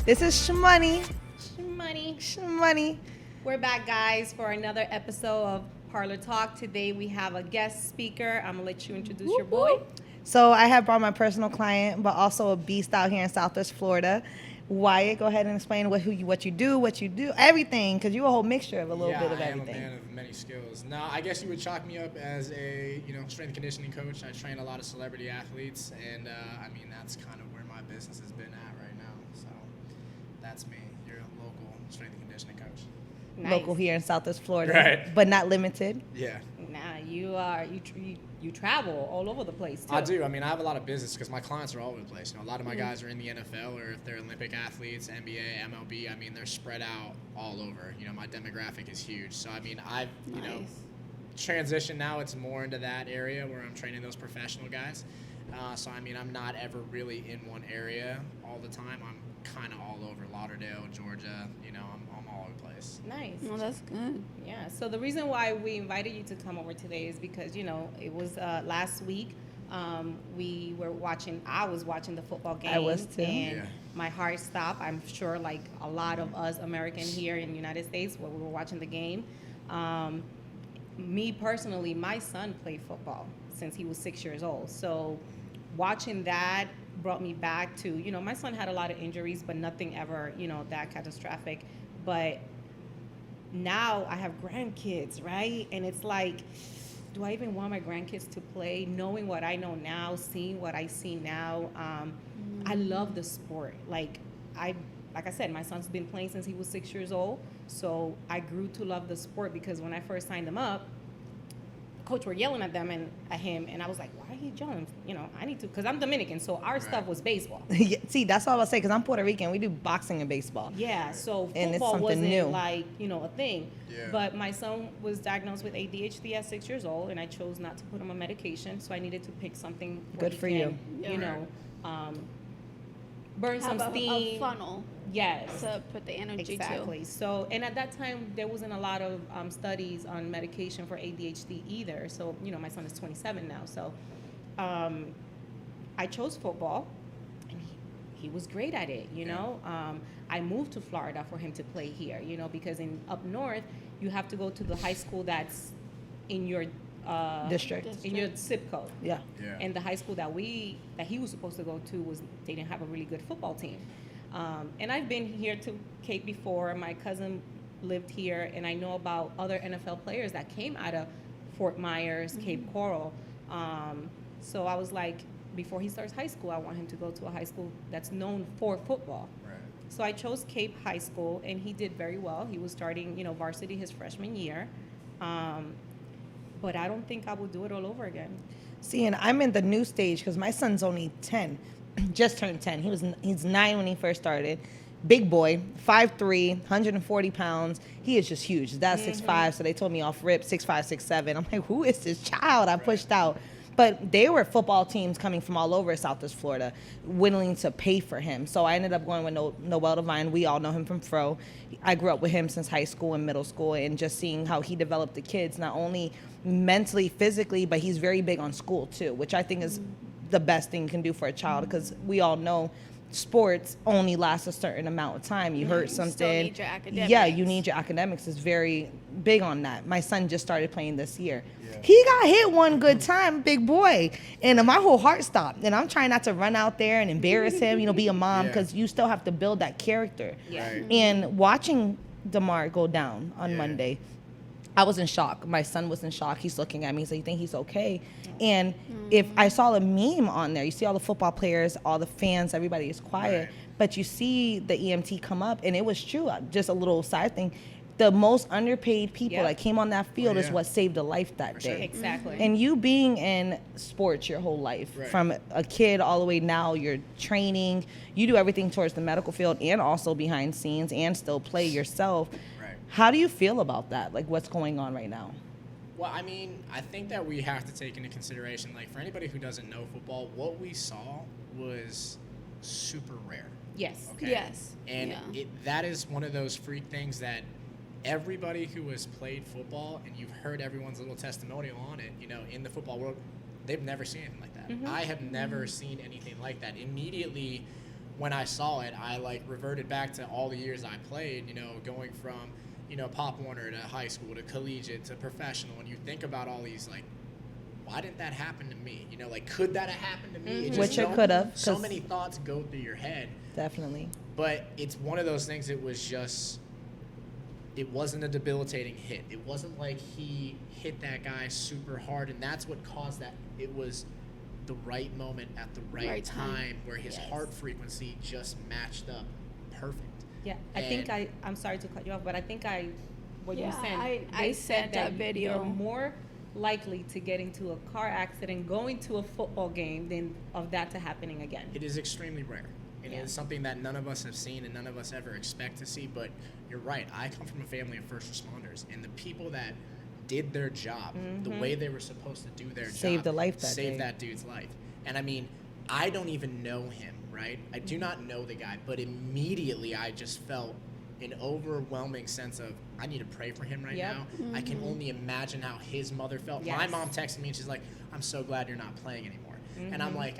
This is Shhmoney. Shhmoney. We're back, guys, for another episode of Parlor Talk. Today we have a guest speaker. I'm going to let you introduce your boy. So I have brought my personal client, but also a beast out here in Southwest Florida. Wyatt, go ahead and explain what you do, everything, because you're a whole mixture of a little bit of everything. Yeah, I am a man of many skills. Now, I guess you would chalk me up as a strength and conditioning coach. I train a lot of celebrity athletes, and that's kind of where my business has been at right now. So that's me. You're a local strength and conditioning coach. Nice. Local here in Southwest Florida, Right. But not limited. Yeah. Nah, you travel all over the place, too. I do. I have a lot of business because my clients are all over the place. A lot of my guys are in the NFL, or if they're Olympic athletes, NBA, MLB, they're spread out all over. My demographic is huge. So, I've, transitioned now. It's more into that area where I'm training those professional guys. I'm not ever really in one area all the time. I'm kind of all over Lauderdale, Georgia. I'm all over the place. Nice. Well, that's good. Yeah, so the reason why we invited you to come over today is because, it was last week. I was watching the football game. I was too. And my heart stopped. I'm sure like a lot of us Americans here in the United States when we were watching the game. Me personally, my son played football since he was 6 years old. So watching that brought me back to, my son had a lot of injuries, but nothing ever, that catastrophic. But now I have grandkids, right? And it's like, do I even want my grandkids to play? Knowing what I know now, seeing what I see now, I love the sport. Like I said, my son's been playing since he was 6 years old. So I grew to love the sport because when I first signed him up, coach were yelling at them and at him, and I was like, why are you yelling? I need to, because I'm Dominican, so our stuff was baseball. Yeah, see, that's all I was saying, because I'm Puerto Rican. We do boxing and baseball. Yeah, so And it's football something wasn't new. like, a thing. Yeah. But my son was diagnosed with ADHD at 6 years old, and I chose not to put him on medication, so I needed to pick something where Good he for can, Yeah. Burn some Have steam. a funnel Yes. to put the energy Exactly. So, and at that time, there wasn't a lot of studies on medication for ADHD either. So, my son is 27 now. So, I chose football, and he was great at it. I moved to Florida for him to play here. Because up north, you have to go to the high school that's in your District. in your zip code. Yeah. Yeah. And the high school that he was supposed to go to they didn't have a really good football team. And I've been here to Cape before. My cousin lived here, and I know about other NFL players that came out of Fort Myers, Cape Coral. So I was like, before he starts high school, I want him to go to a high school that's known for football. Right. So I chose Cape High School, and he did very well. He was starting, varsity his freshman year. But I don't think I will do it all over again. See, and I'm in the new stage because my son's only 10, just turned 10. He's 9 when he first started. Big boy, 5'3", 140 pounds. He is just huge. That's 6'5", so they told me off rip, 6'5", 6'7". I'm like, who is this child? I pushed out. But they were football teams coming from all over Southwest Florida willing to pay for him. So I ended up going with Noel Devine. We all know him from Fro. I grew up with him since high school and middle school, and just seeing how he developed the kids, not only mentally, physically, but he's very big on school too, which I think is the best thing you can do for a child, because we all know sports only last a certain amount of time. You hurt something. Still need your academics. Yeah, you need your academics. Is very big on that. My son just started playing this year. Yeah. He got hit one good time, big boy, and my whole heart stopped. And I'm trying not to run out there and embarrass him, be a mom, because you still have to build that character. Yeah. Right. And watching DeMar go down on Monday, I was in shock. My son was in shock. He's looking at me. He's like, you think he's okay? And if I saw a meme on there, you see all the football players, all the fans, everybody is quiet. Right. But you see the EMT come up, and it was true. Just a little side thing. The most underpaid people that came on that field is what saved a life that day. Exactly. And you being in sports your whole life, from a kid all the way now, you're training, you do everything towards the medical field and also behind scenes and still play yourself. Right. How do you feel about that? Like, what's going on right now? Well, I think that we have to take into consideration, like, for anybody who doesn't know football, what we saw was super rare. Yes. Okay? Yes. And that is one of those freak things that everybody who has played football, and you've heard everyone's little testimonial on it, in the football world, they've never seen anything like that. I have never seen anything like that. Immediately, when I saw it, I like reverted back to all the years I played, you know, going from, you know, Pop Warner to high school to collegiate to professional. And you think about all these, like, why didn't that happen to me? You know, like, could that have happened to me? Which it could have. So many thoughts go through your head. Definitely. But it's one of those things, it wasn't a debilitating hit. It wasn't like he hit that guy super hard, and that's what caused that. It was the right moment at the right time where his heart frequency just matched up perfect. Yeah, I'm sorry to cut you off, but I think what you said, I sent that video. You're more likely to get into a car accident going to a football game than of that to happening again. It is extremely rare. And it's something that none of us have seen and none of us ever expect to see. But you're right. I come from a family of first responders, and the people that did their job the way they were supposed to do their job Saved a life that saved day. that dude's life. And I mean, I don't even know him, right? I do not know the guy, but immediately I just felt an overwhelming sense of, I need to pray for him right now. I can only imagine how his mother felt. My mom texted me and she's like, I'm so glad you're not playing anymore. And I'm like,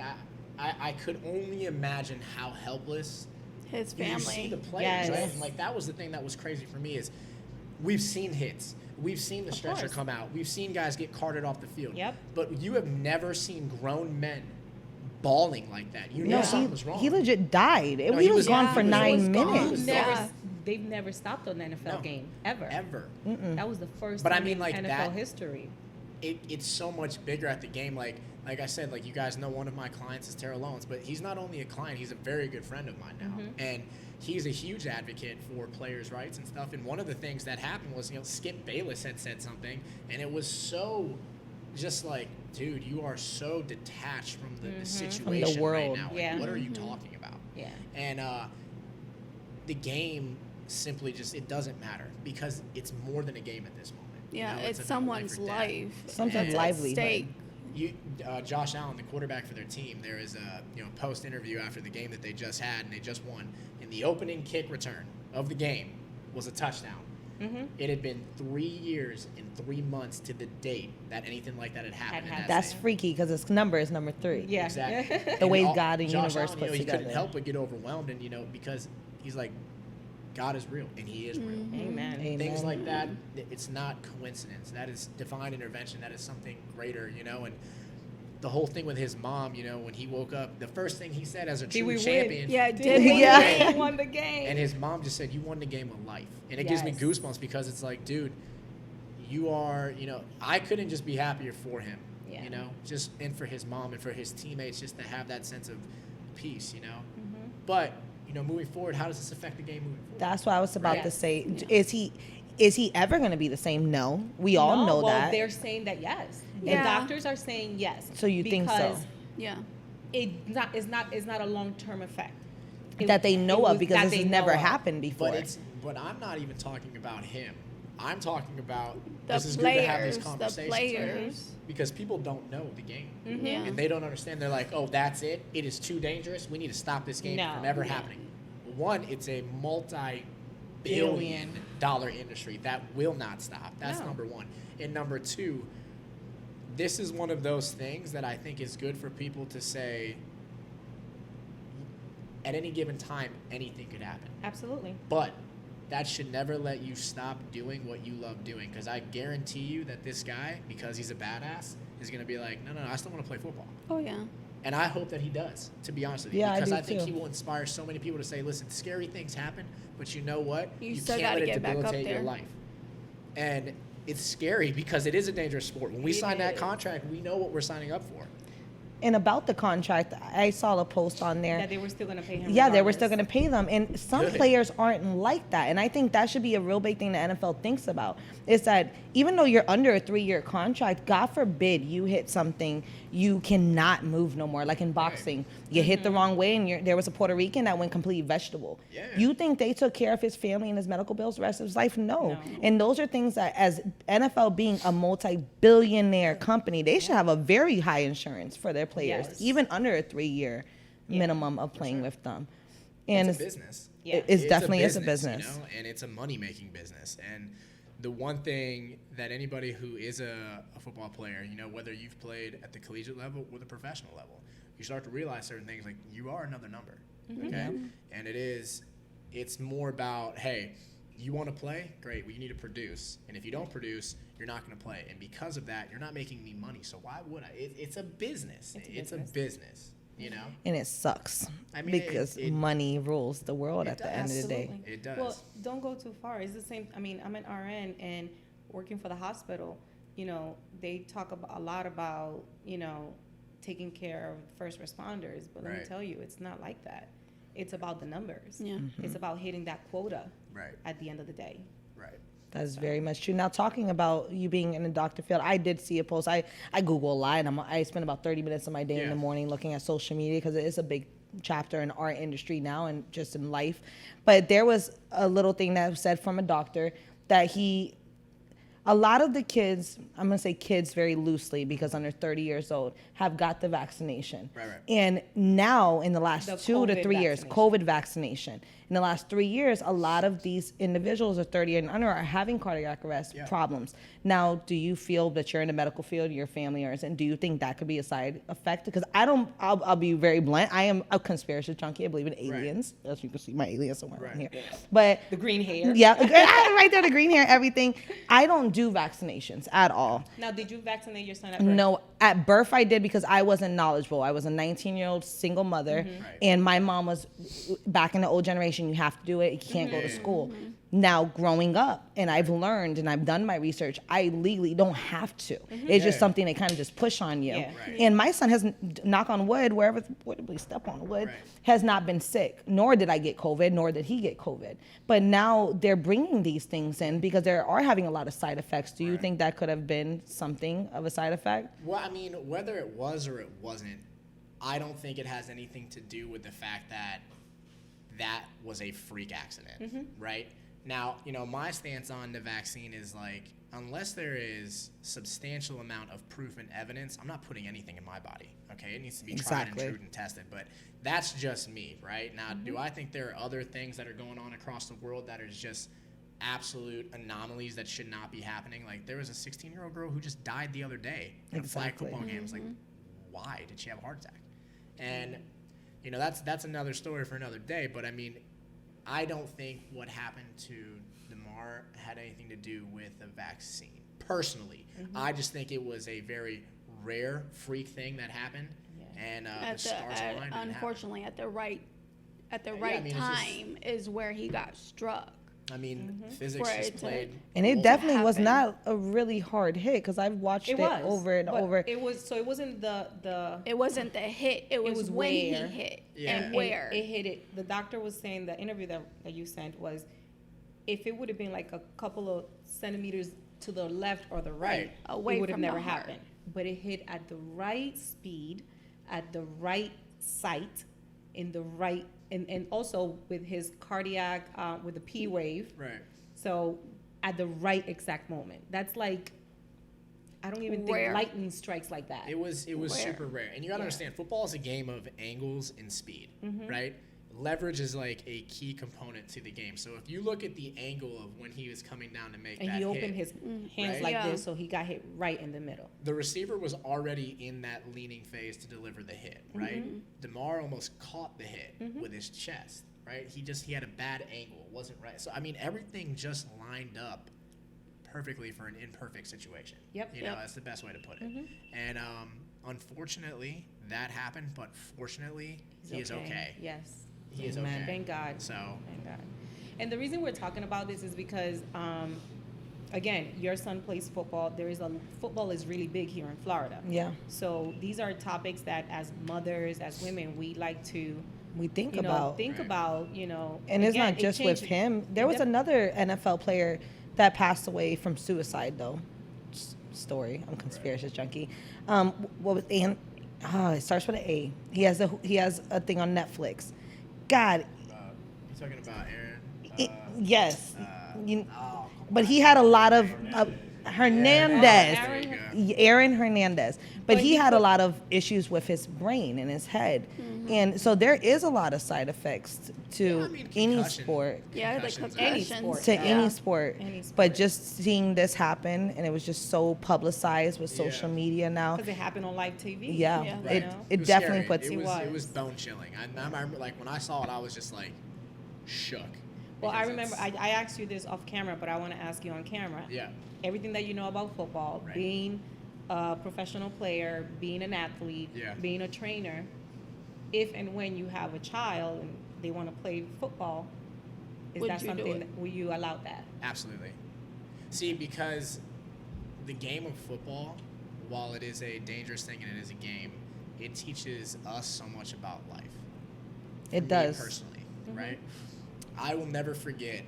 I could only imagine how helpless His you see family. the players, right? And like, that was the thing that was crazy for me is we've seen hits. We've seen the stretcher come out. We've seen guys get carted off the field. But you have never seen grown men bawling like that. You know something was wrong. He legit died. No, he was gone for he was 9 gone. minutes. They've never stopped an NFL game ever. That was the first But I time mean, in like, NFL that- history. It's so much bigger at the game. Like I said, like, you guys know one of my clients is Terrell Owens, but he's not only a client, he's a very good friend of mine now. And he's a huge advocate for players' rights and stuff. And one of the things that happened was, you know, Skip Bayless had said something, and it was so just like, dude, you are so detached from the situation world. right now. Like, what are you talking about? And the game simply just, it doesn't matter because it's more than a game at this moment. Yeah, You know, it's about someone's or death. life. Something's It's at livelihood. stake. Josh Allen, the quarterback for their team, there is a post interview after the game that they just had, and they just won. And the opening kick return of the game was a touchdown. It had been 3 years and 3 months to the date that anything like that had happened. in that That's stadium. freaky because its number is number 3. Exactly. The way And God and Josh universe Allen, puts he together. couldn't help but get overwhelmed, and because he's like, God is real, and He is real. Amen. Things like that, it's not coincidence. That is divine intervention. That is something greater, and the whole thing with his mom, when he woke up, the first thing he said as a true champion. Yeah, did we? Yeah. He won the game. And his mom just said, you won the game of life. And it gives me goosebumps because it's like, dude, you are, I couldn't just be happier for him, just, and for his mom and for his teammates, just to have that sense of peace, But, moving forward, how does this affect the game moving forward? That's what I was about to say. Is he ever going to be the same? No. We all know that. They're saying that yes. Yeah. The doctors are saying yes. So you think so? Because Yeah. it's not a long-term effect. That they know of because that this they has know never of. happened before. But I'm not even talking about him. I'm talking about The this is good to have players, these the conversations. Right? players. Because people don't know the game. Yeah. And they don't understand. They're like, oh, that's it? It is too dangerous? We need to stop this game from ever happening. One, it's a multi-billion-dollar industry that will not stop. That's number one. And number two, this is one of those things that I think is good for people to say, at any given time, anything could happen. Absolutely. But that should never let you stop doing what you love doing. Because I guarantee you that this guy, because he's a badass, is going to be like, no, I still want to play football. Oh, yeah. And I hope that he does, to be honest with you. Yeah, because I I think too. he will inspire so many people to say, listen, scary things happen, but you know what? You still can't gotta let it get back up debilitate your there. life. And it's scary because it is a dangerous sport. When we sign that contract, we know what we're signing up for. And about the contract, I saw a post on there. That they were still going to pay him. Yeah, they were still going regardless. to pay them. And some Good. players aren't like that. And I think that should be a real big thing the NFL thinks about. Is that even though you're under a 3-year contract, God forbid you hit something, you cannot move no more. Like in boxing, you hit the wrong way and there was a Puerto Rican that went complete vegetable. Yeah. You think they took care of his family and his medical bills the rest of his life? No. And those are things that, as NFL being a multi-billionaire company, they should have a very high insurance for their players, Yes. even under a 3-year minimum of playing with them. And It's a business. Yeah. It definitely is a business. And it's a money-making business. And the one thing that anybody who is a football player, whether you've played at the collegiate level or the professional level, you start to realize certain things like you are another number. Okay, and it's more about, hey, you want to play? Great. Well, you need to produce, and if you don't produce, you're not going to play. And because of that, you're not making any money. So why would I? It's a business. It's a business. You know. And it sucks. I mean, because money rules the world at the end of the day. Absolutely. It does. Well, don't go too far. It's the same. I mean, I'm an RN and working for the hospital. You know, they talk a lot about, you know, taking care of first responders. But let me tell you, it's not like that. It's about the numbers. Yeah. It's about hitting that quota Right. at the end of the day. Right. That's very much true. Now, talking about you being in the doctor field, I did see a post. I Google a lot, and I spend about 30 minutes of my day in the morning looking at social media because it is a big chapter in our industry now and just in life. But there was a little thing that was said from a doctor that a lot of the kids, I'm going to say kids very loosely because under 30 years old, have got the vaccination. Right. And now in the last The 2 to 3 years, vaccination. COVID vaccination. In the last 3 years, a lot of these individuals are 30 and under are having cardiac arrest problems. Now, do you feel that you're in the medical field, your family is, and do you think that could be a side effect? Because I'll be very blunt. I am a conspiracy junkie. I believe in aliens. As you can see, my alien somewhere around here. But The green hair. yeah, right there, the green hair, everything. I don't do vaccinations at all. Now, did you vaccinate your son at birth? No, at birth I did because I wasn't knowledgeable. I was a 19-year-old single mother, and my mom was back in the old generation. You have to do it. You can't go to school. Now, growing up, and I've learned and I've done my research, I legally don't have to. It's just something they kind of just push on you. Yeah. Right. And my son has, knock on wood, wherever we step on wood, has not been sick. Nor did I get COVID, nor did he get COVID. But now they're bringing these things in because they are having a lot of side effects. Do you think that could have been something of a side effect? Well, I mean, whether it was or it wasn't, I don't think it has anything to do with the fact that that was a freak accident, right? Now, you know, my stance on the vaccine is like, unless there is substantial amount of proof and evidence, I'm not putting anything in my body, okay? It needs to be tried and true and tested, but that's just me, right? Now, do I think there are other things that are going on across the world that is just absolute anomalies that should not be happening? Like, there was a 16-year-old girl who just died the other day in a flag football game. It's like, why did she have a heart attack? And, you know, that's another story for another day, but I mean, I don't think what happened to DeMar had anything to do with the vaccine. Personally, I just think it was a very rare freak thing that happened, and the stars aligned. Unfortunately, at the right mean, time is where he got struck. I mean, physics just played. And it definitely was not a really hard hit because I've watched it was over and over. It was, so it wasn't the It wasn't the hit. It was when he where. hit Yeah. and where. It hit it. The doctor was saying, the interview that you sent was, if it would have been like a couple of centimeters to the left or the right, Away it would have from the never heart. happened. But it hit at the right speed, at the right site, in the right, and also with his cardiac, with the P wave. Right. So at the right exact moment. That's like, I don't even Rare. think lightning strikes like that. It was Rare. super rare, and you gotta understand, football is a game of angles and speed, right? Leverage is like a key component to the game. So if you look at the angle of when he was coming down to make And that he opened hit, his hands Right. like Yeah. this, so he got hit right in the middle. the receiver was already in that leaning phase to deliver the hit, right? DeMar almost caught the hit with his chest, right? He had a bad angle, it wasn't right. So I mean, everything just lined up perfectly for an imperfect situation. Yep. You know, that's the best way to put it. And unfortunately, that happened, but fortunately, he is okay. Yes. He is Amen. okay. Thank God. So Thank God. And the reason we're talking about this is because, again, your son plays football. Football is really big here in Florida. Yeah. So these are topics that, as mothers, as women, we like to We think you know, about. think Right. about, you know. And it's again, not just with changes. him. There was another NFL player that passed away from suicide, though. Story. I'm a conspiracy junkie. What was it starts with an A. He has a thing on Netflix. God, you talking about Aaron? yes. But he had a lot of Hernandez. Aaron Hernandez. But he had a lot of issues with his brain and his head. And so there is a lot of side effects to any sport. Yeah, the concussions, any concussions. sport. To Yeah. any sport. Any sport. But just seeing this happen, and it was just so publicized with social media now. Because it happened on live TV. Yeah, Yeah. it, You know? it was definitely scary. puts It was bone chilling. I remember, like, when I saw it, I was just like shook. Well, I Because remember it's- I asked you this off camera, but I want to ask you on camera. Yeah. Everything that you know about football, Right. being a professional player, being an athlete, Yeah. being a trainer, if and when you have a child and they want to play football, is Would that you do something it? that, will you allow that? Absolutely. See, because the game of football, while it is a dangerous thing and it is a game, it teaches us so much about life. It Me does. personally, right? I will never forget.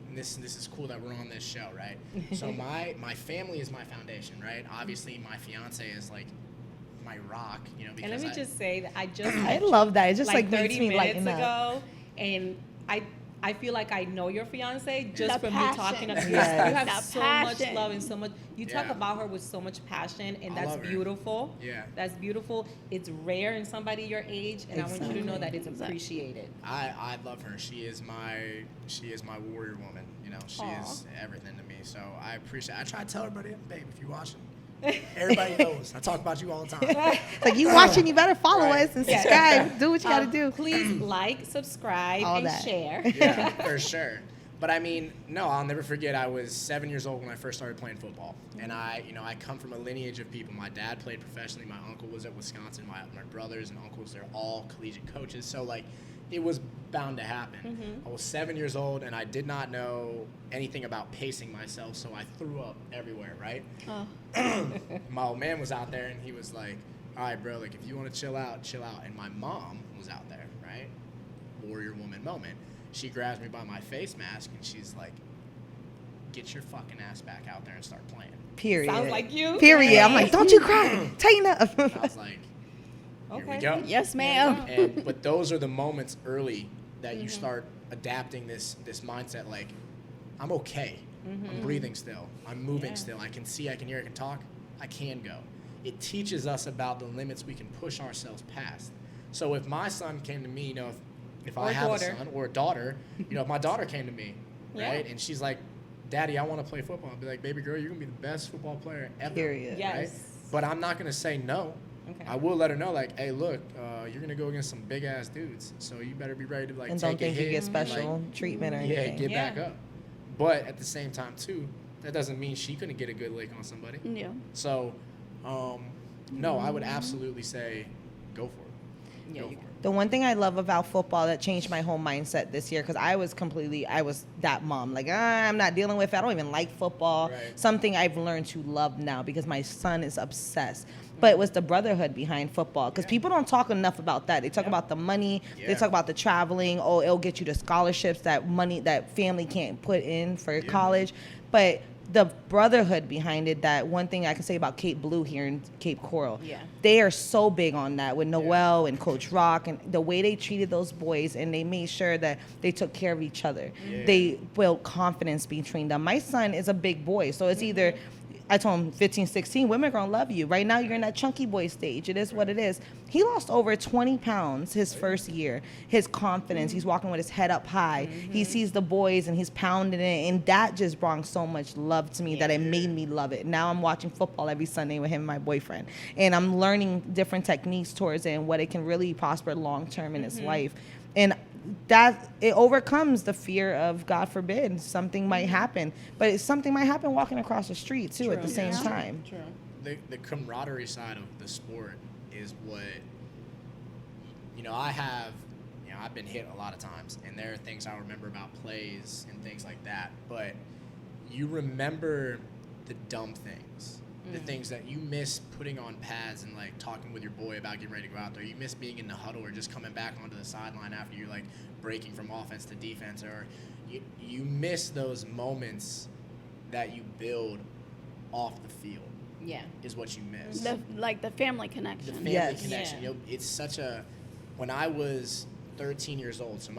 And this is cool that we're on this show, right? So my family is my foundation, right? Obviously, my fiance is like my rock, you know. Because And let me just say that I just I love that. It just like, makes 30 me minutes lighten up. ago, and I feel like I know your fiance just The from passion. you talking about Yes. you have That so much passion. love and so much you talk Yeah. about her with so much passion, and I that's love her. beautiful. Yeah. That's beautiful. It's rare in somebody your age, and I want you to know that it's Exactly. appreciated. I love her. She is my warrior woman. You know, she is everything to me. So I appreciate. I try to tell everybody, babe, if you're watching, everybody knows. I talk about you all the time. It's like, you watching, you better follow Right. us and subscribe. Do what you got to do. Please like, subscribe, All and that. share. Yeah, for sure. But I mean, no, I'll never forget. I was 7 years old when I first started playing football, and I come from a lineage of people. My dad played professionally. My uncle was at Wisconsin. My brothers and uncles, they're all collegiate coaches. So like, it was bound to happen. I was 7 years old, and I did not know anything about pacing myself, so I threw up everywhere. Right. My old man was out there, and he was like, "All right, bro, like if you want to chill out, chill out." And my mom was out there, right? Warrior woman moment. She grabs me by my face mask and she's like, "Get your fucking ass back out there and start playing." Period. Sounds like you. Period. I'm like, don't you cry. Tighten up. And I was like, "Here we Okay. go." Yes, ma'am. But those are the moments early that you start adapting this mindset. Like, I'm okay. I'm breathing still. I'm moving still. I can see. I can hear. I can talk. I can go. It teaches us about the limits we can push ourselves past. So if my son came to me, you know, if Or I have daughter. a son or a daughter, you know, if my daughter came to me, Yeah. right, and she's like, "Daddy, I want to play football," I'd be like, "Baby girl, you're gonna be the best football player ever." Period. Yes. Right? But I'm not gonna say no. Okay. I will let her know, like, "Hey, look, you're gonna go against some big ass dudes, so you better be ready to like And take don't think a you hit, get special like, treatment or yeah, anything. get Yeah. back up." But at the same time, too, that doesn't mean she couldn't get a good lick on somebody. Yeah. So, no, I would absolutely say go for it. Yeah, Go you- for it. The one thing I love about football that changed my whole mindset this year, because I was that mom. Like, I'm not dealing with it. I don't even like football. Right. Something I've learned to love now because my son is obsessed. But it was the brotherhood behind football, because people don't talk enough about that. They talk about the money. They Yeah. talk about the traveling. Oh, it'll get you the scholarships that money that family can't put in for college. But the brotherhood behind it, that one thing I can say about Cape Blue here in Cape Coral. Yeah. They are so big on that with Noel and Coach Rock, and the way they treated those boys, and they made sure that they took care of each other. Yeah. They built confidence between them. My son is a big boy, so it's either, I told him 15, 16, women are gonna love you. Right now you're in that chunky boy stage. It is what it is. He lost over 20 pounds his first year. His confidence, he's walking with his head up high. He sees the boys and he's pounding it, and that just brought so much love to me that it made me love it. Now I'm watching football every Sunday with him and my boyfriend, and I'm learning different techniques towards it and what it can really prosper long term in his life. And that it overcomes the fear of, God forbid, something might happen. But something might happen walking across the street too at the same time. True. The camaraderie side of the sport is what, you know, I've been hit a lot of times, and there are things I remember about plays and things like that, but you remember the dumb things, the things that you miss putting on pads and like talking with your boy about getting ready to go out there. You miss being in the huddle or just coming back onto the sideline after you're like breaking from offense to defense, or you miss those moments that you build off the field. Yeah. Is what you miss. The family The connection. family Yes. connection. Yeah. You know, it's such a. When I was 13 years old, so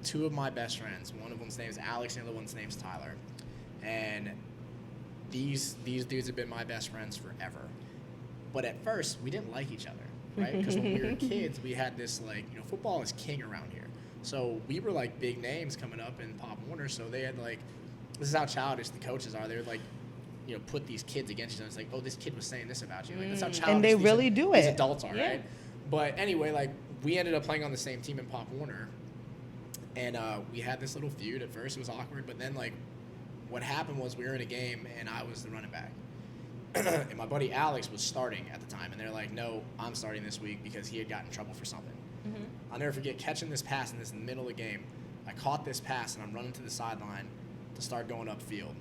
two of my best friends, one of them's name is Alex, and the other one's name's Tyler, and these dudes have been my best friends forever. But at first, we didn't like each other, right? Because when we were kids, we had this, like, you know, football is king around here. So we were, like, big names coming up in Pop Warner. So they had, like, this is how childish the coaches are. They would, like, you know, put these kids against each other. It's like, oh, this kid was saying this about you. Like, that's how childish And they really do it. these adults are, Yeah. right? But anyway, like, we ended up playing on the same team in Pop Warner. And we had this little feud. At first, it was awkward. But then, like, what happened was we were in a game, and I was the running back. And my buddy Alex was starting at the time, and they're like, no, I'm starting this week because he had gotten in trouble for something. I'll never forget catching this pass in the middle of the game. I caught this pass, and I'm running to the sideline to start going upfield.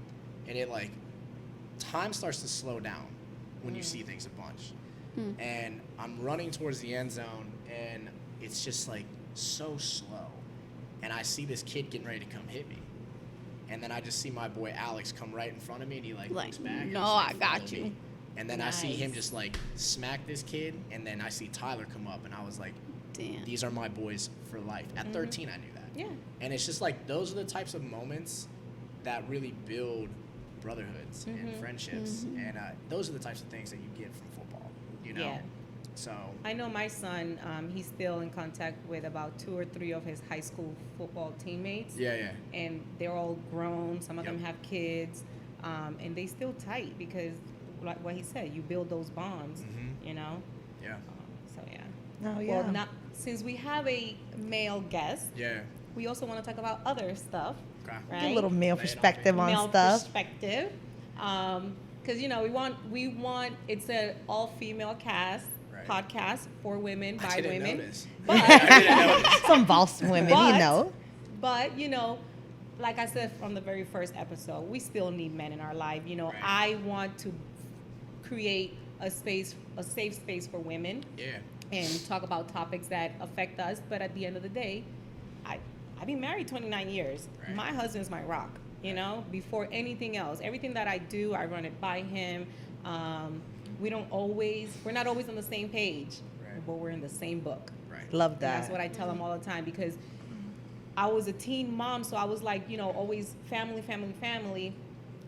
And it, like, time starts to slow down when you see things a bunch. And I'm running towards the end zone, and it's just, like, so slow. And I see this kid getting ready to come hit me. And then I just see my boy Alex come right in front of me, and he, like looks back. And no, he's like, I got "Follow you." me." And then I see him Nice. just, like, smack this kid, and then I see Tyler come up, and I was like, Damn. these are my boys for life. At 13, I knew that. Yeah. And it's just like those are the types of moments that really build brotherhoods and friendships. And those are the types of things that you get from football, you know? Yeah. So, I know my son, he's still in contact with about 2 or 3 of his high school football teammates. yeah. And they're all grown. Some of them Yep. have kids. And they still tight because, like what he said, you build those bonds, you know? Yeah. So, yeah. Oh, yeah. Well, not, since we have a male guest, Yeah. we also want to talk about other stuff, Okay. right? Get a little male Lay it on perspective me. on male stuff. perspective. Because, you know, we want, it's an all-female cast, Right. podcast for women, I by didn't women. notice. But, I didn't notice. Some boss women, But- you know. But, you know, like I said from the very first episode, we still need men in our life. You know, Right. I want to create a space, a safe space for women Yeah. and talk about topics that affect us. But at the end of the day, I've been married 29 years. Right. My husband's my rock, you know, before anything else. Everything that I do, I run it by him. We're not always on the same page, Right. but we're in the same book. Right. Love And that. that's what I tell them all the time because I was a teen mom, so I was like, you know, always family, family, family.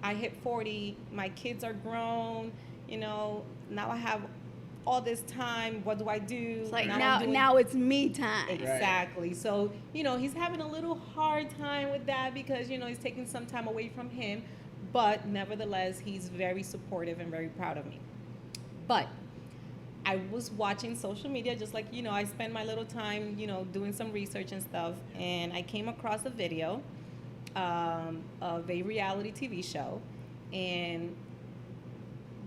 I hit 40, my kids are grown, you know, now I have all this time. What do I do? It's like I'm now, doing- now it's me time. Exactly. So, you know, he's having a little hard time with that because, you know, he's taking some time away from him. But nevertheless, he's very supportive and very proud of me. But I was watching social media, just like, you know, I spend my little time, you know, doing some research and stuff. And I came across a video of a reality TV show. And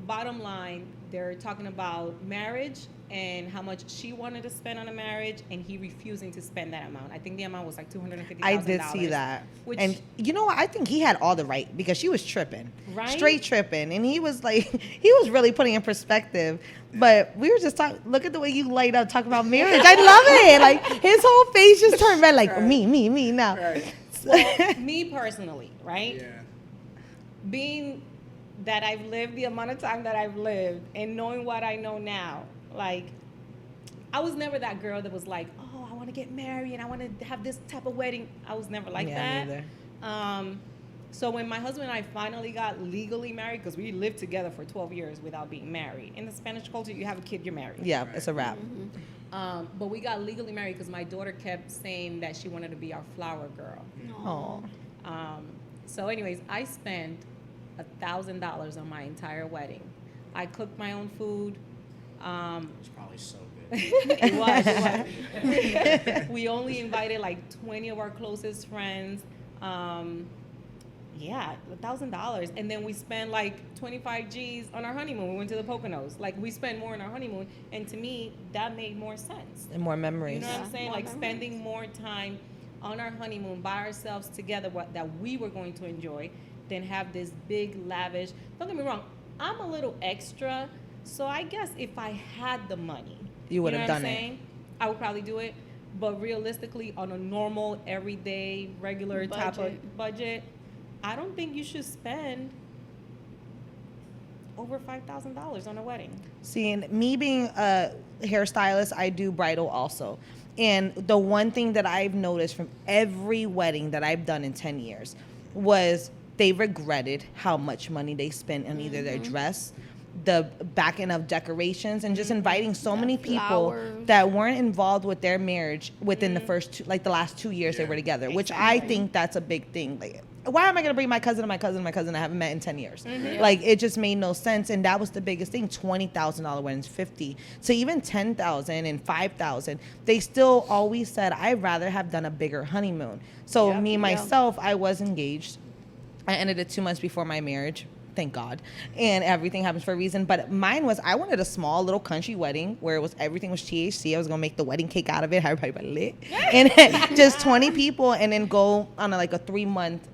bottom line, they're talking about marriage and how much she wanted to spend on a marriage and he refusing to spend that amount. I think the amount was like $250,000. I did see that. Which, And you know what? I think he had all the right because she was tripping. Right? Straight tripping. And he was like, he was really putting in perspective. But we were just talking, look at the way you light up talking about marriage. I love it. Like his whole face just turned red like me now. Right. well, me personally, right? Yeah. Being that I've lived the amount of time that I've lived and knowing what I know now, like, I was never that girl that was like, oh, I want to get married and I want to have this type of wedding. I was never like Yeah, that. neither. So when my husband and I finally got legally married, because we lived together for 12 years without being married. In the Spanish culture, you have a kid, you're married. Yeah, it's a wrap. But we got legally married because my daughter kept saying that she wanted to be our flower girl. Oh. So anyways, I spent $1,000 on my entire wedding. I cooked my own food. It's probably so good. It was. We only invited like 20 of our closest friends. Yeah, $1,000. And then we spent like 25 G's on our honeymoon. We went to the Poconos. Like, we spent more on our honeymoon. And to me, that made more sense. And more You memories. know what I'm saying? more Like, memories. spending more time on our honeymoon by ourselves together that we were going to enjoy than have this big, lavish. Don't get me wrong, I'm a little extra. So I guess if I had the money, You would know have what I'm done it. saying? I would probably do it. But realistically, on a normal, everyday, regular type of budget, I don't think you should spend over $5,000 on a wedding. See, and me being a hairstylist, I do bridal also. And the one thing that I've noticed from every wedding that I've done in 10 years was they regretted how much money they spent on either their dress, the back end of decorations, and just inviting so many people flowers. that weren't involved with their marriage within the first the last 2 years they were together, which I think that's a big thing. Like, why am I gonna bring my cousin I haven't met in 10 years? Like, it just made no sense, and that was the biggest thing. $20,000 weddings, 50, so even 10,000 and 5,000. They still always said, I'd rather have done a bigger honeymoon. So me myself, I was engaged. I ended it 2 months before my marriage. Thank God. And everything happens for a reason. But mine was, I wanted a small little country wedding where everything was THC. I was going to make the wedding cake out of it. Everybody lit. And just 20 people, and then go on a 3-month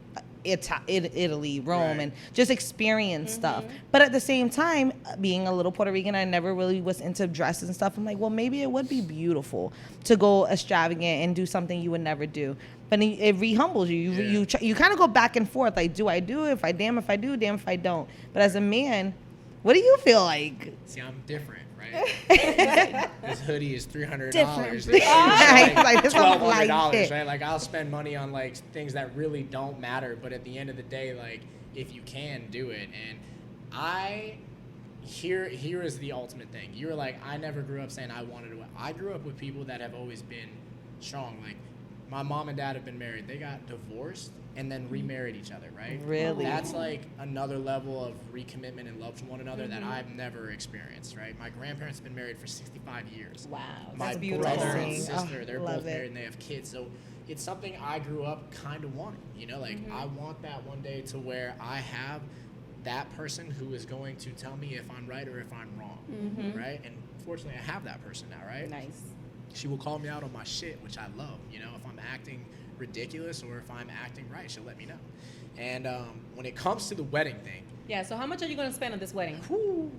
Italy, Rome, and just experience stuff. But at the same time, being a little Puerto Rican, I never really was into dresses and stuff. I'm like, well, maybe it would be beautiful to go extravagant and do something you would never do. But it re-humbles you. You kind of go back and forth. Like, do I do it? If I do, damn if I don't. But as a man, what do you feel like? See, I'm different, right? This hoodie is $300. This is Like, this one's $1,200, like right? Like, I'll spend money on things that really don't matter, but at the end of the day, if you can, do it. And here is the ultimate thing. You're like, I never grew up saying I wanted to. I grew up with people that have always been strong. Like, my mom and dad have been married. They got divorced and then remarried each other, right? Really? That's another level of recommitment and love to one another that I've never experienced, right? My grandparents have been married for 65 years. Wow, My that's beautiful. brother and Amazing. sister, they're Love both it. married and they have kids. So it's something I grew up kind of wanting, I want that one day to where I have that person who is going to tell me if I'm right or if I'm wrong, right? And fortunately, I have that person now, right? Nice. She will call me out on my shit, which I love. If I'm acting ridiculous or if I'm acting right, she'll let me know. And when it comes to the wedding thing, Yeah, so how much are you going to spend on this wedding? whew,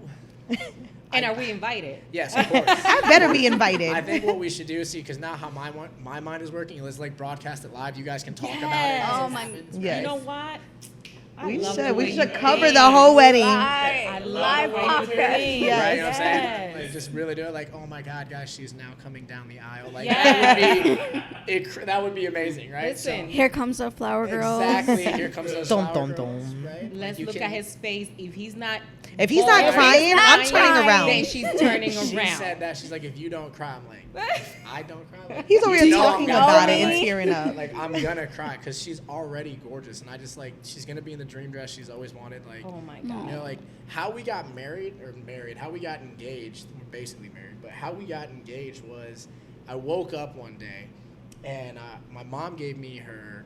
And are we invited? yes, of course. I better be invited. I think what we should do is because now how my mind is working, let's broadcast it live. You guys can talk about it. Yes. as Oh it my- happens, Yes. You know what? I We love the should. way We you should cover think. the whole wedding. I Live, love live the way you podcast. think. Right, you know what I'm Yes. saying? Just really do it. Like, oh my God, guys, she's now coming down the aisle. Like, Yes. that would be amazing, right? Listen. Here comes the flower girl. Exactly. Here comes those Dun, flower dun, girls, dun. right? Let's You look can- at his face. If he's not crying, I'm turning around. Then she's turning She around. said that. She's like, if you don't cry, I'm like, I don't cry. Like, He's over you here know I'm talking gonna about cry. it and Like, tearing up. Like, I'm gonna cry because she's already gorgeous, and I just she's gonna be in the dream dress she's always wanted. Like, Oh my God. like how we got how we got engaged. We're basically married, but how we got engaged was, I woke up one day, and my mom gave me her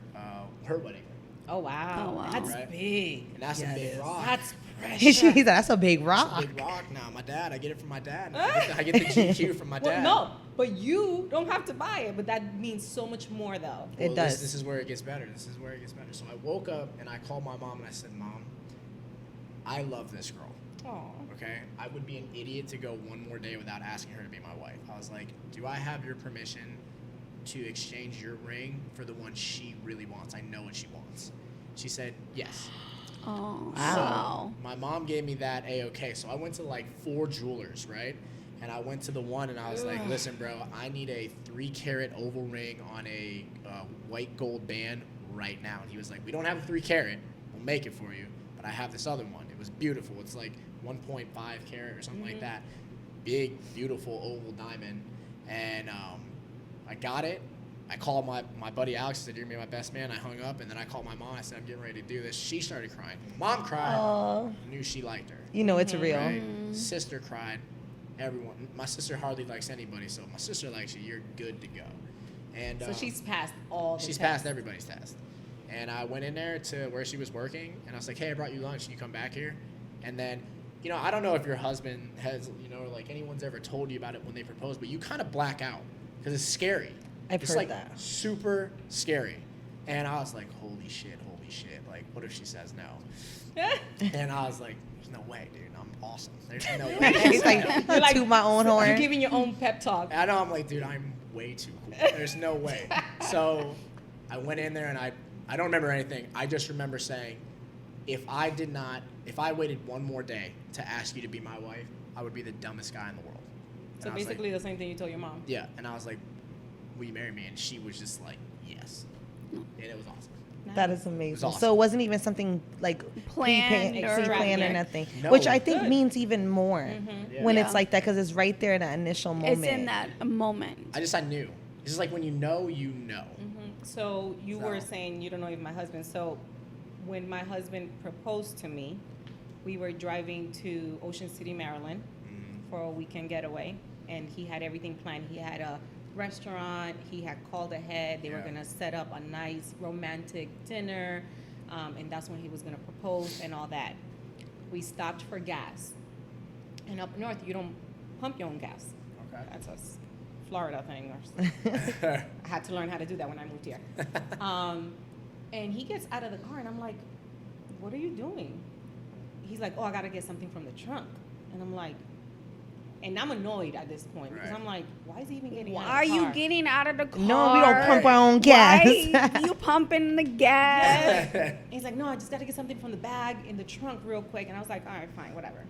wedding ring, Oh wow. Oh, wow. That's Right. big. and that's Yeah, a it big is. rock. That's He precious. said, that's a big It's rock. a big rock now. My dad, I get it from my dad. I get the GQ from my Well, dad. no, but you don't have to buy it. But that means so much more, though. It Well, does. This is where it gets better. So I woke up and I called my mom and I said, Mom, I love this girl. Oh. Okay? I would be an idiot to go one more day without asking her to be my wife. I was like, do I have your permission to exchange your ring for the one she really wants? I know what she wants. She said, yes. Oh, Wow. wow. My mom gave me that A-okay. So I went to 4 jewelers, right? And I went to the one and I was like, listen, bro, I need a 3-carat oval ring on a white gold band right now. And he was like, we don't have a 3-carat. We'll make it for you. But I have this other one. It was beautiful. It's 1.5 carat or something like that. Big, beautiful oval diamond. And I got it. I called my buddy Alex. I said, you're going to be my best man. I hung up, and then I called my mom. I said, I'm getting ready to do this. She started crying. Mom cried. Aw. I knew she liked her. You know it's real. Right? Sister cried. Everyone. My sister hardly likes anybody, so my sister likes you. You're good to go. And So she's passed all the she's tests. passed everybody's test. And I went in there to where she was working, and I was like, hey, I brought you lunch. Can you come back here? And then, I don't know if your husband has, anyone's ever told you about it when they propose, but you kind of black out because it's scary. I've It's heard that. super scary. And I was like, holy shit. Like, what if she says no? And I was like, there's no way, dude. I'm awesome. There's no way. He's like, You're like, toot my own You're horn. giving your own pep talk. I know, I'm like, dude, I'm way too cool. There's no way. So I went in there and I don't remember anything. I just remember saying, if I waited one more day to ask you to be my wife, I would be the dumbest guy in the world. So And I was like, basically the same thing you told your mom. yeah. And I was like, will you marry me? And she was just like, yes. And it was awesome. That is amazing. It was awesome. So it wasn't even something like Planned or- pre-planned or Extravagant. nothing, No. which I think Good. means even more when Yeah. it's like that because it's right there in that initial moment. It's in that moment. I knew. It's just like when you know, you know. So you were So- saying you don't know if my husband. So when my husband proposed to me, we were driving to Ocean City, Maryland for a weekend getaway, and he had everything planned. He had a restaurant. He had called ahead. They were Yeah. gonna set up a nice romantic dinner, and that's when he was gonna propose and all that. We stopped for gas, and up north you don't pump your own gas. Okay. That's a Florida thing. I had to learn how to do that when I moved here. And he gets out of the car, and I'm like, "What are you doing?" He's like, "Oh, I gotta get something from the trunk," and I'm like. And I'm annoyed at this point because Right. I'm like, why is he even getting Why out are of the you car? getting out of the car? No, we don't pump our own gas. Why you pumping the gas? And he's like, no, I just got to get something from the bag in the trunk real quick. And I was like, all right, fine, whatever.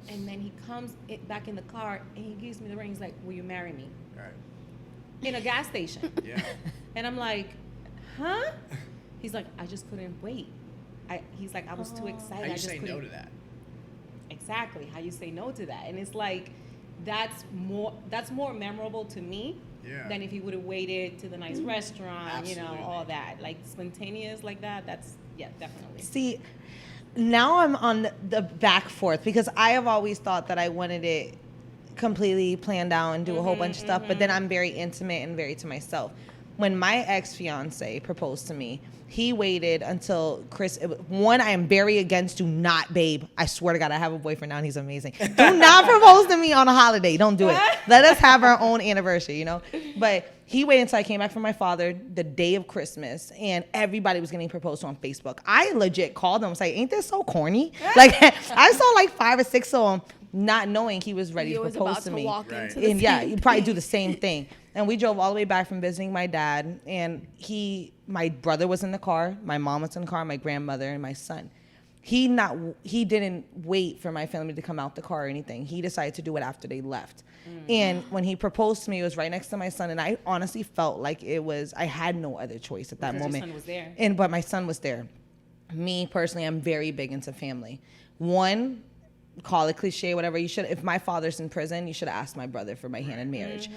And then he comes back in the car and he gives me the ring. He's like, will you marry me? Right. In a gas station. Yeah. And I'm like, huh? He's like, I just couldn't wait. He's like, I was too excited. How I you just say couldn't. no to that? Exactly how you say no to that. And it's like, that's more memorable to me Yeah. than if he would have waited to the nice restaurant, you know, Absolutely. all that. Like spontaneous like that, that's, yeah, definitely. See, now I'm on the back forth because I have always thought that I wanted it completely planned out and do a whole bunch of stuff, but then I'm very intimate and very to myself. When my ex-fiance proposed to me, he waited until I am very against, do not, babe. I swear to God, I have a boyfriend now and he's amazing. Do not propose to me on a holiday. Don't do it. Let us have our own anniversary, you know? But he waited until I came back from my father the day of Christmas and everybody was getting proposed to on Facebook. I legit called him and was like, ain't this so corny? Like, I saw like 5 or 6 of them not knowing he was ready You to was propose about to to me. walk Right. into the And yeah, same you probably thing. do the same thing. And we drove all the way back from visiting my dad, and my brother was in the car, my mom was in the car, my grandmother, and my son. He didn't wait for my family to come out the car or anything. He decided to do it after they left. And when he proposed to me, it was right next to my son, and I honestly felt like I had no other choice at that Because your moment. son was there. But my son was there. Me personally, I'm very big into family. One, call it cliche, whatever. If my father's in prison, you should have asked my brother for my hand in marriage,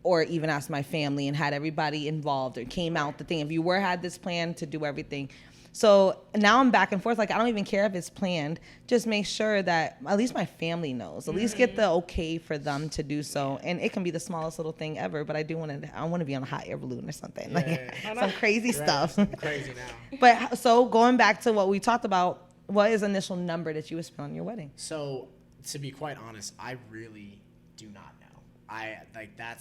or even asked my family and had everybody involved or came out the thing. If you had this plan to do everything. So now I'm back and forth. Like, I don't even care if it's planned. Just make sure that at least my family knows. At least get the okay for them to do so. And it can be the smallest little thing ever, but I want to be on a hot air balloon or something. Yeah. Like some crazy stuff. Crazy now. But so going back to what we talked about, what is the initial number that you would spend on your wedding? So, to be quite honest, I really do not know.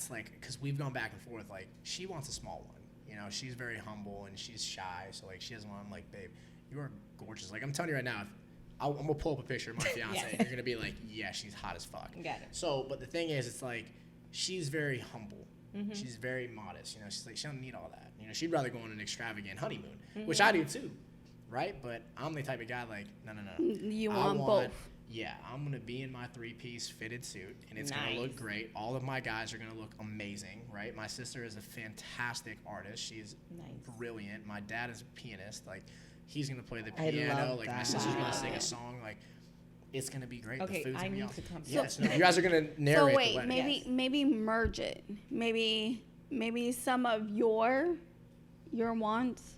Because we've gone back and forth. Like, she wants a small one. You know, she's very humble and she's shy. So, like, she doesn't want, I'm like, babe, you are gorgeous. Like, I'm telling you right now, I'm going to pull up a picture of my fiance. Yeah. And you're going to be like, yeah, she's hot as fuck. Got it. So, but the thing is, it's like, she's very humble. She's very modest. You know, she's like, she don't need all that. You know, she'd rather go on an extravagant honeymoon, which I do too. Right? But I'm the type of guy like, no. You I want both. Yeah, I'm going to be in my 3-piece fitted suit, and it's going Nice. to look great. All of my guys are going to look amazing, right? My sister is a fantastic artist. She's Nice. brilliant. My dad is a pianist. Like, he's going to play the I piano. love Like, my that. sister's going Wow. to sing a song. Like, it's going to be great. Okay, the food's I going to be need awesome. to come. Yes, no, you guys are going to narrate So wait, the wedding. maybe merge it. Maybe some of your wants,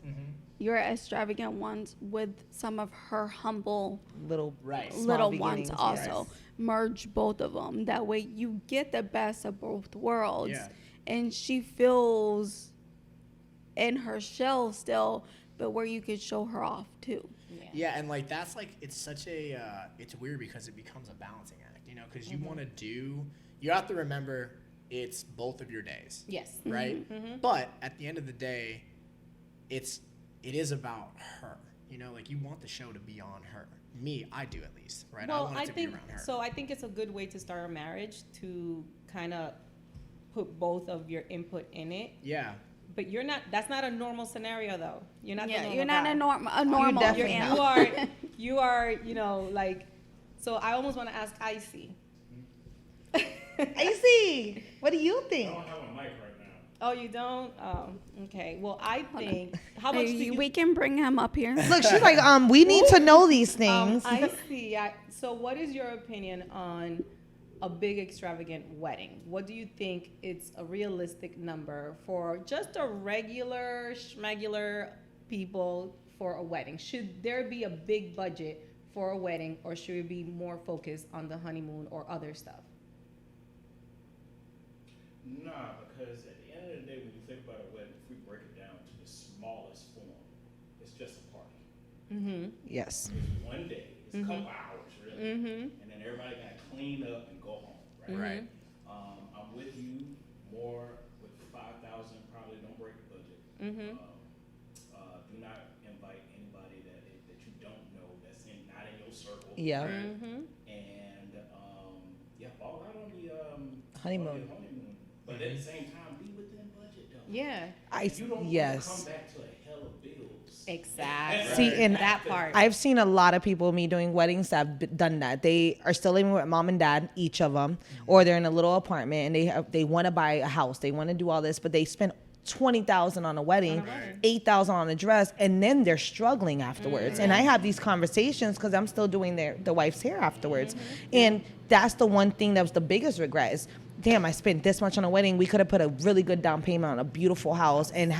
your extravagant wants, with some of her humble Little Right. small little beginnings, wants also. yes. Merge both of them. That way you get the best of both worlds. Yeah. And she feels in her shell still, but where you could show her off too. Yeah, and like that's like it's such a it's weird because it becomes a balancing act, you know, because you want to you have to remember it's both of your days, Yes. right? But at the end of the day, it is about her, you know, like you want the show to be on her. Me, I do at least, right? I Well, want it I to think be around her. so. I think it's a good way to start a marriage to kind of put both of your input in it. Yeah, But you're not. That's not a normal scenario, though. You're not. the Yeah, normal you're not guy. a normal definitely man. not. You are. You know, like. So I almost want to ask Icey. Icey, what do you think? I don't have a mic right Oh, you don't? Oh, okay. Well, I think. How much do you? We can bring him up here. Look, she's like, we need to know these things. I see. So, what is your opinion on a big extravagant wedding? What do you think it's a realistic number for just a regular schmegular people for a wedding? Should there be a big budget for a wedding, or should it be more focused on the honeymoon or other stuff? Nah, because at the end of the day, when you think about a wedding, if we break it down to the smallest form, it's just a party. Mm-hmm. Yes. It's one day, it's a couple hours really, and then everybody got to clean up and go home, right? Right. I'm with you more with 5,000. Probably don't break the budget. Do not invite anybody that you don't know that's not in your circle. Yeah. Right? Mm-hmm. And yeah, fall out on the Honeymoon. But at the same time, be within budget though. Yeah. You don't yes. come back to a hell of bills. Exactly. See, and that part. I've seen a lot of people, me doing weddings, that have done that. They are still living with mom and dad, each of them, or they're in a little apartment and they want to buy a house. They want to do all this, but they spend $20,000 on a wedding, $8,000 on a dress, and then they're struggling afterwards. And I have these conversations because I'm still doing the wife's hair afterwards. And that's the one thing that was the biggest regret is, damn, I spent this much on a wedding. We could have put a really good down payment on a beautiful house and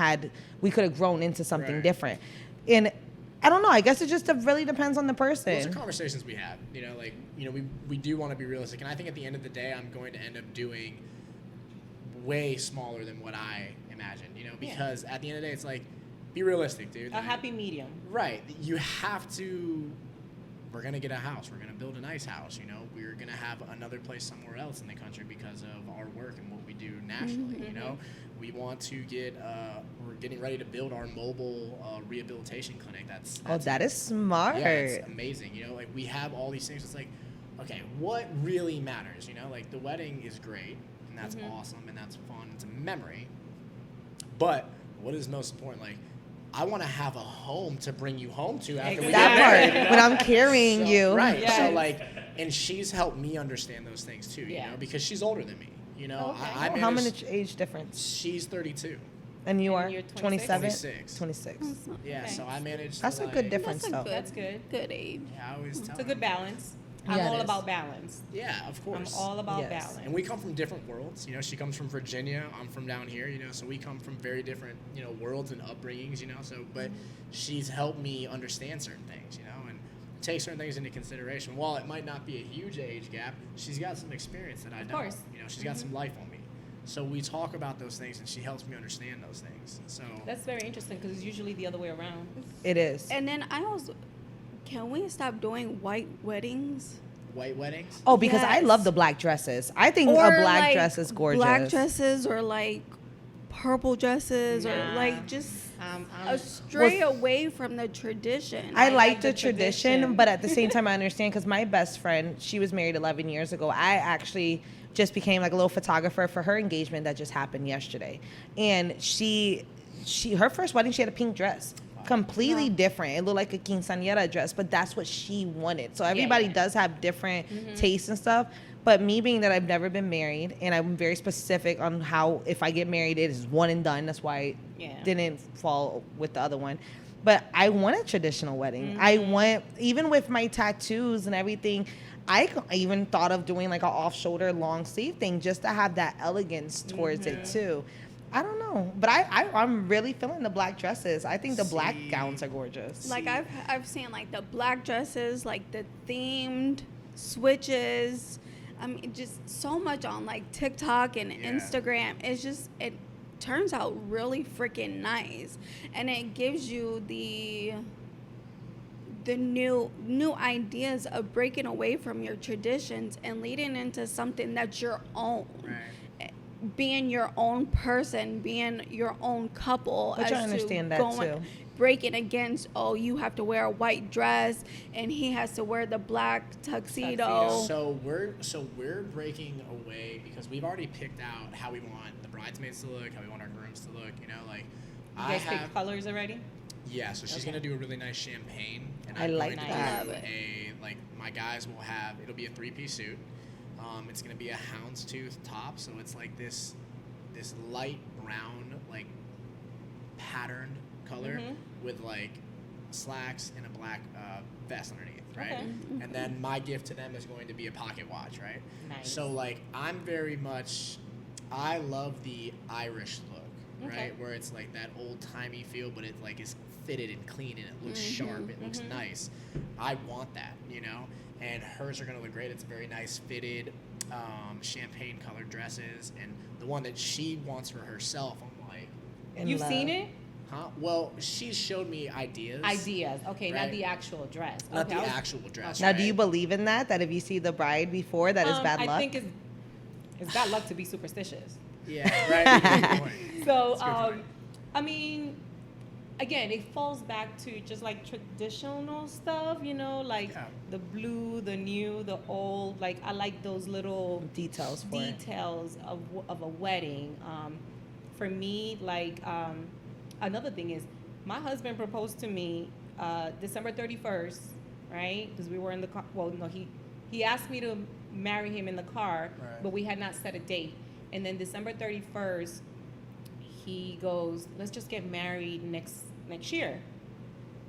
we could have grown into something different. And I don't know. I guess it just really depends on the person. Those are conversations we have. We do want to be realistic, and I think at the end of the day, I'm going to end up doing way smaller than what I imagined. Because at the end of the day, it's like, be realistic, dude. A happy medium. Right. You have to. We're gonna get a house. We're gonna build a nice house. We're gonna have another place somewhere else in the country because of our work and what we do nationally. We want to get. We're getting ready to build our mobile rehabilitation clinic. That's that is smart. Yeah, it's amazing. We have all these things. It's like, okay, what really matters? Like the wedding is great and that's awesome and that's fun. It's a memory. But what is most important? Like, I want to have a home to bring you home to after we get that married. part, when I'm carrying you. Right. Yes. So like, and she's helped me understand those things too, because she's older than me. I How much age difference? She's 32. And you And are you're 27? 26. 26. Yeah, Okay. so I managed. That's to, a good difference, That's a though. good, That's good. good age. Yeah, I always tell It's a good her. balance. I'm Yeah, it all is. about balance. Yeah, of I'm course. all about Yes. balance. And we come from different worlds. She comes from Virginia. I'm from down here. So we come from very different, worlds and upbringings. So, but she's helped me understand certain things. And take certain things into consideration. While it might not be a huge age gap, she's got some experience that I don't. Of course. She's got some life on me. So we talk about those things, and she helps me understand those things. So That's very interesting because it's usually the other way around. It is. And then can we stop doing white weddings? white weddings. Oh, because I Yes. love the black dresses. I think a Or, black like, dress is gorgeous. Black dresses or like purple dresses or Nah. like just I'm stray away from the tradition. I I like like the the tradition, tradition. but at the same time, I understand because my best friend, she was married 11 years ago. I actually just became like a little photographer for her engagement that just happened yesterday. And her first wedding, she had a pink dress. Completely different. It looked like a quinceañera dress, but that's what she wanted. So everybody yeah. does have different tastes and stuff. But me being that I've never been married and I'm very specific on how, if I get married, it is one and done. That's why Yeah. I didn't fall with the other one. But I want a traditional wedding. I want, even with my tattoos and everything, I even thought of doing like an off-shoulder long sleeve thing just to have that elegance towards it too. I don't know, but I'm really feeling the black dresses. I think the black gowns are gorgeous. Like I've seen like the black dresses, like the themed switches. I mean, just so much on like TikTok and Instagram. It's just, it turns out really freaking nice, and it gives you the new ideas of breaking away from your traditions and leading into something that's your own. Right. Being your own person, being your own couple. Which I as to understand that, too. Breaking against, oh, you have to wear a white dress and he has to wear the black tuxedo. So we're breaking away because we've already picked out how we want the bridesmaids to look, how we want our grooms to look. You know, like You guys pick colors already? Yeah, so she's gonna do a really nice champagne, and I I'm like going that. to do my guys will have, it'll be a 3-piece suit. It's gonna be a houndstooth top, so it's like this light brown, like patterned color with like slacks and a black vest underneath, right? Okay. And then my gift to them is going to be a pocket watch, right? Nice. So like I'm very much, I love the Irish look, Okay. right? Where it's like that old timey feel, but it like is fitted and clean and it looks sharp, it looks nice. I want that, you know? And hers are gonna look great. It's very nice fitted, champagne colored dresses, and the one that she wants for herself, I'm like, In You've love. seen it? huh? Well, she showed me ideas. Ideas. Okay, not Right. the actual dress. Not Okay, the I was- actual dress. Now, do right? you believe in that? That if you see the bride before, that is bad luck? I think it's bad luck to be superstitious. Yeah, right. Good point. So, That's a good point. I mean, again, it falls back to just like traditional stuff, you know, like Yeah. the blue, the new, the old. Like I like those little Details for it. details of a wedding. For me, like another thing is, my husband proposed to me December 31st, right? Because we were in the car. Well, no, he asked me to marry him in the car, Right. but we had not set a date. And then December 31st, he goes, "Let's just get married next year."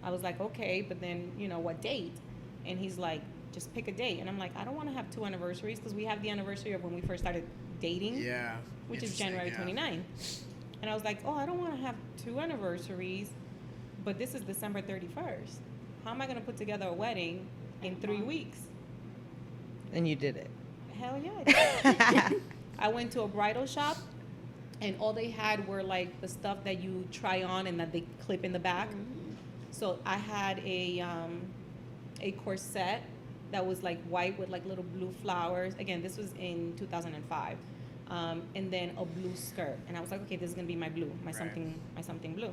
I was like, "Okay, but then you know what date?" And he's like, "Just pick a date." And I'm like, "I don't want to have 2 anniversaries because we have the anniversary of when we first started dating, Yeah. which is Interesting, January yeah. 29th." And I was like, "Oh, I don't want to have 2 anniversaries, but this is December 31st. How am I going to put together a wedding in 3 weeks?" And you did it. Hell yeah, I did. I went to a bridal shop, and all they had were like the stuff that you try on and that they clip in the back. So I had a corset that was like white with like little blue flowers. Again, this was in 2005. And then a blue skirt, and I was like, okay, this is gonna be my blue, my Right. something blue.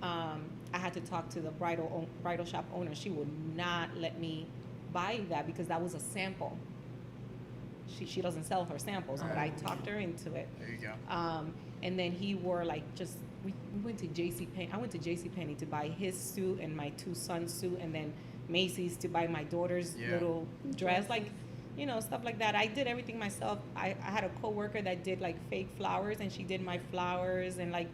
I had to talk to the bridal shop owner. She would not let me buy that because that was a sample. She doesn't sell her samples, but I talked her into it. There you go. And then he wore like just we went to JCPenney. I went to JCPenney to buy his suit and my 2 sons' suit, and then Macy's to buy my daughter's Yeah. little dress, like you know, stuff like that. I did everything myself. I had a coworker that did like fake flowers, and she did my flowers, and like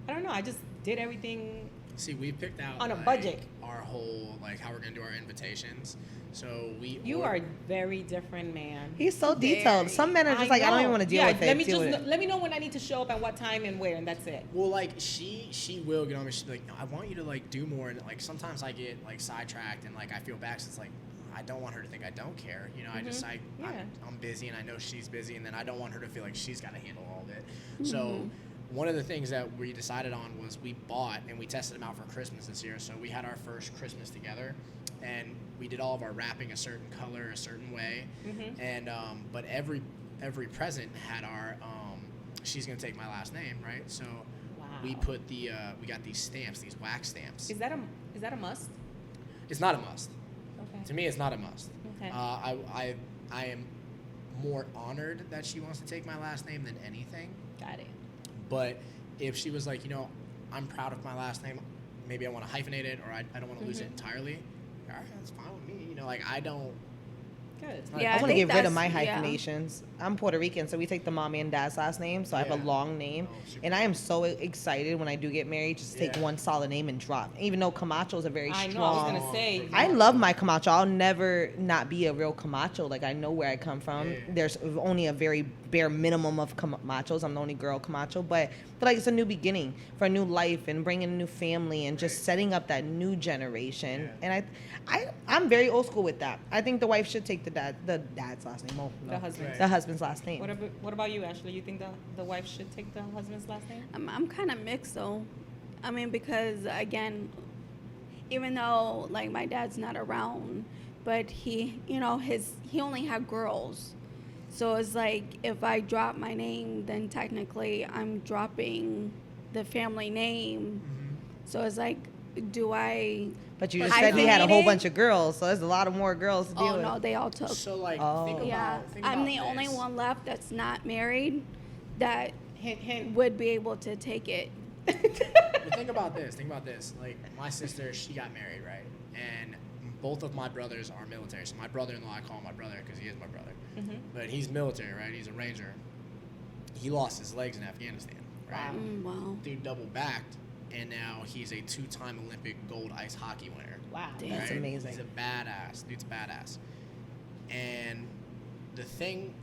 I don't know, I just did everything. See, we picked out On a like, budget. our whole like how we're gonna do our invitations. So You are a very different man. He's so detailed. Some men are just like, I don't even want to deal with it. Let me Deal with just it. let me know when I need to show up and what time and where, and that's it. Well, like she will get on me. She's like, no, I want you to like do more, and like sometimes I get like sidetracked and like I feel bad. 'Cause it's like I don't want her to think I don't care. You know, Yeah. I'm busy and I know she's busy, and then I don't want her to feel like she's got to handle all of it. So one of the things that we decided on was we bought and we tested them out for Christmas this year. So we had our first Christmas together, and we did all of our wrapping a certain color, a certain way, and but every present had our she's gonna take my last name, right? So we Wow. put the we got these stamps, these wax stamps. Is that a must? It's not a must. Okay. To me, it's not a must. Okay. I am more honored that she wants to take my last name than anything. Got it. But if she was like, you know, I'm proud of my last name, maybe I want to hyphenate it, or I don't want to lose it entirely, all right, that's fine with me. You know, like I don't. Good. not- Yeah, I I want to think get rid of that's- my yeah. hyphenations. I'm Puerto Rican, so we take the mommy and dad's last name. So I have Yeah. a long name, Oh, super and I am so excited when I do get married. Just take Yeah. one solid name and drop. Even though Camacho is a very I strong. know. I was gonna say. I love my Camacho. I'll never not be a real Camacho. Like I know where I come from. Yeah. There's only a very bare minimum of Camachos. I'm the only girl Camacho, but like it's a new beginning for a new life and bringing a new family and just Right. setting up that new generation. Yeah. And I'm very old school with that. I think the wife should take the dad's last name. Oh, no. The husband. Right. The husband's last name. What about you, Ashley? You think the wife should take the husband's last name? I'm kind of mixed though. I mean, because again, even though like my dad's not around, but he only had girls. So it's like if I drop my name, then technically I'm dropping the family name. So it's like, do I? But you just said he had a whole Hyphenated? bunch of girls, so there's a lot of more girls to deal Oh with. no, they all took. So like, Oh. think about. Yeah, Think I'm about the only this. one left that's not married that Hint, hint. would be able to take it. But think about this. Think about this. Like my sister, she got married, right? And both of my brothers are military. So my brother-in-law, I call him my brother because he is my brother. But he's military, right? He's a ranger. He lost his legs in Afghanistan. right? Wow. Dude double backed, and now he's a 2-time Olympic gold ice hockey winner. Wow. That's right? amazing. He's a badass. Dude's badass. And the thing,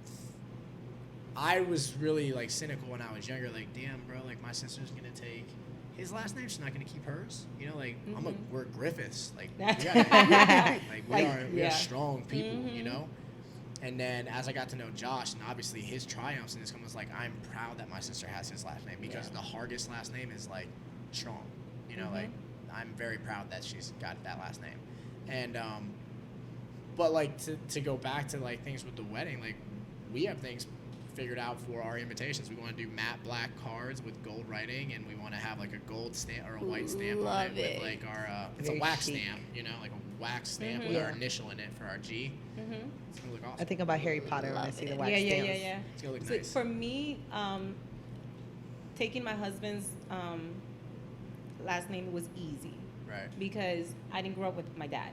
I was really like cynical when I was younger. Like, damn, bro, like my sister's gonna take his last name. She's not gonna keep hers. You know, like we're Griffiths. Like we gotta, we are strong people. You know. And then as I got to know Josh, and obviously his triumphs in this was like, I'm proud that my sister has his last name because the Hargis last name is like strong. You know, like I'm very proud that she's got that last name. And but like to go back to like things with the wedding, like we have things figured out for our invitations. We want to do matte black cards with gold writing, and we want to have like a gold stamp or a white stamp on it with like our it's a wax stamp, you know, like a wax stamp with our initial in it for our G. It's gonna look awesome. I think about Harry Potter when I see the wax Yeah. It's gonna look So nice. for me, taking my husband's last name was easy. Right. Because I didn't grow up with my dad.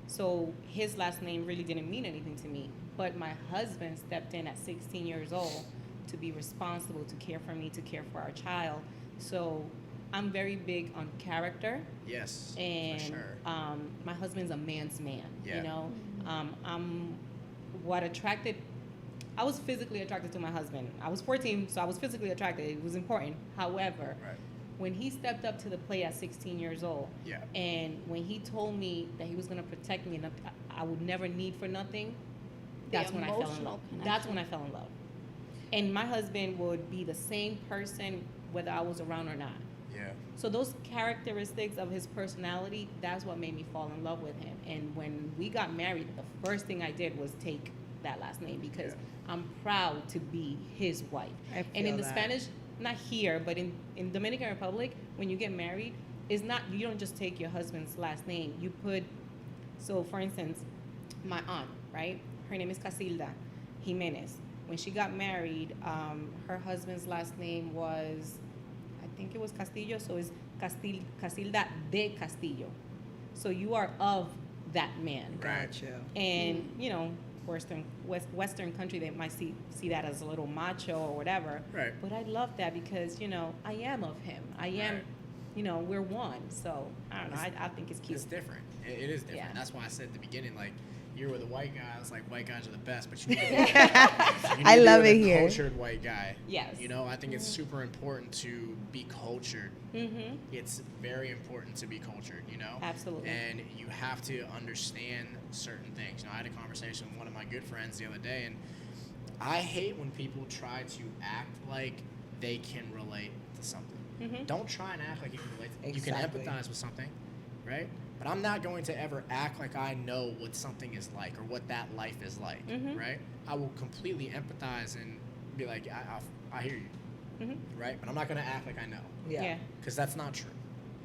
So his last name really didn't mean anything to me. But my husband stepped in at 16 years old to be responsible, to care for me, to care for our child. So I'm very big on character. Yes. And for sure. My husband's a man's man. Yeah. You know, I was physically attracted to my husband. I was 14, so I was physically attracted. It was important. However, when he stepped up to the plate at 16 years old, and when he told me that he was going to protect me and I would never need for nothing, that's when I fell in love. That's when I fell in love. And my husband would be the same person whether I was around or not. Yeah. So those characteristics of his personality, that's what made me fall in love with him. And when we got married, the first thing I did was take that last name because I'm proud to be his wife. And in the Spanish, not here, but in Dominican Republic, when you get married, it's not, you don't just take your husband's last name. You put, so for instance, my aunt, right? Her name is Casilda Jimenez. When she got married, her husband's last name was, I think it was Castillo, so it's Casilda de Castillo. So you are of that man. Gotcha. And, you know, Western country, they might see that as a little macho or whatever. Right. But I love that because, you know, I am of him. I am, you know, we're one. So, I don't know, I think it's cute. It's different. It is different. Yeah. That's why I said at the beginning, like, you're with a white guy. I was like, white guys are the best, but you need to I love it be a here. cultured white guy. Yes. You know, I think it's super important to be cultured. Mm-hmm. It's very important to be cultured, you know? Absolutely. And you have to understand certain things. You know, I had a conversation with one of my good friends the other day, and I hate when people try to act like they can relate to something. Mm-hmm. Don't try and act like you can relate. Exactly. You can empathize with something, right? But I'm not going to ever act like I know what something is like or what that life is like, right? I will completely empathize and be like, I hear you, right? But I'm not going to act like I know, Yeah. because that's not true.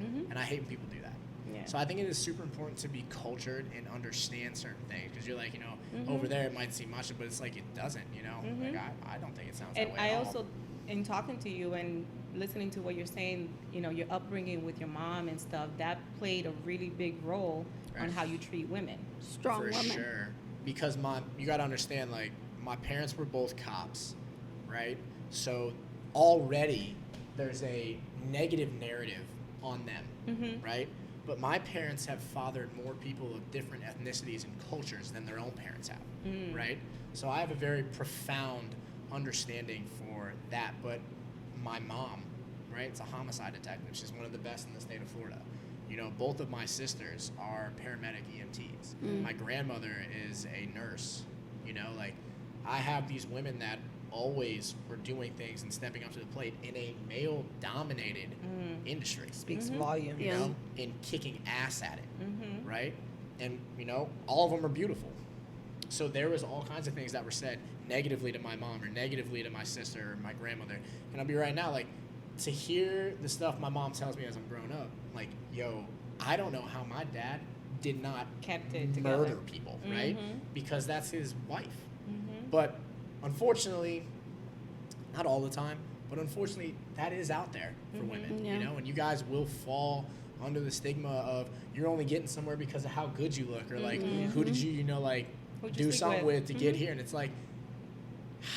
Mm-hmm. And I hate when people do that. Yeah. So I think it is super important to be cultured and understand certain things, because you're like, you know, over there it might seem much, but it's like it doesn't, you know? Like I don't think it sounds And that way I at all. also, in talking to you and listening to what you're saying, you know, your upbringing with your mom and stuff, that played a really big role on how you treat women. Strong For woman. sure. Because you got to understand, like, my parents were both cops, right? So already there's a negative narrative on them, right? But my parents have fathered more people of different ethnicities and cultures than their own parents have, right? So I have a very profound understanding for that. But my mom, right, it's a homicide detective. She's one of the best in the state of Florida. You know, both of my sisters are paramedic EMTs. My grandmother is a nurse. You know, like, I have these women that always were doing things and stepping up to the plate in a male-dominated industry. Speaks volumes. You know, and kicking ass at it, right? And, you know, all of them are beautiful. So there was all kinds of things that were said negatively to my mom or negatively to my sister or my grandmother. And I'll be right now, like, to hear the stuff my mom tells me as I'm grown up, like, yo, I don't know how my dad did not Kept it murder together. people, right? Because that's his wife. Mm-hmm. But unfortunately, not all the time, but unfortunately, that is out there for women, Yeah. you know, and you guys will fall under the stigma of you're only getting somewhere because of how good you look, or like, who did you, you know, like, Who'd you do sleep something with? with to get here? And it's like,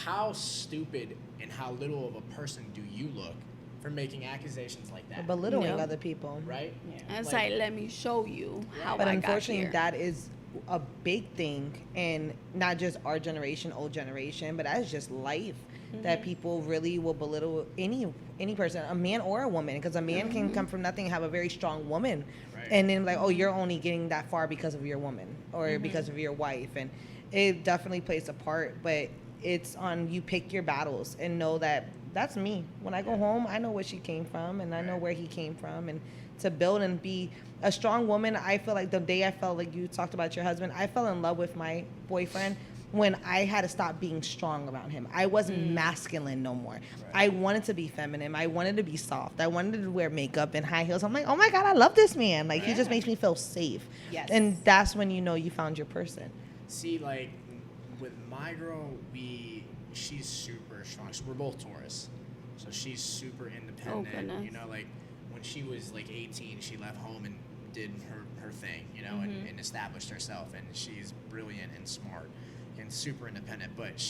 how stupid and how little of a person do you look for making accusations like that. Belittling Yep. other people. Right? Yeah. And it's Like- like, let me show you how But I got unfortunately, here. that is a big thing in not just our generation, old generation, but that's just life. That people really will belittle any person, a man or a woman, because a man can come from nothing and have a very strong woman, Right. and then like, oh, you're only getting that far because of your woman or because of your wife, and it definitely plays a part. But it's on you, pick your battles and know that that's me. When I go home, I know where she came from and I know where he came from, and to build and be a strong woman. I feel like the day I felt like you talked about your husband, I fell in love with my boyfriend when I had to stop being strong around him. I wasn't masculine no more. I wanted to be feminine. I wanted to be soft. I wanted to wear makeup and high heels. I'm like, oh my God, I love this man. Like, he just Yeah. makes me feel safe. Yes. And that's when you know you found your person. See, like, with my girl, she's super strong. So we're both Taurus. So she's super independent. goodness. You know, like, when she was, like, 18, she left home and did her thing, you know, and established herself. And she's brilliant and smart and super independent. But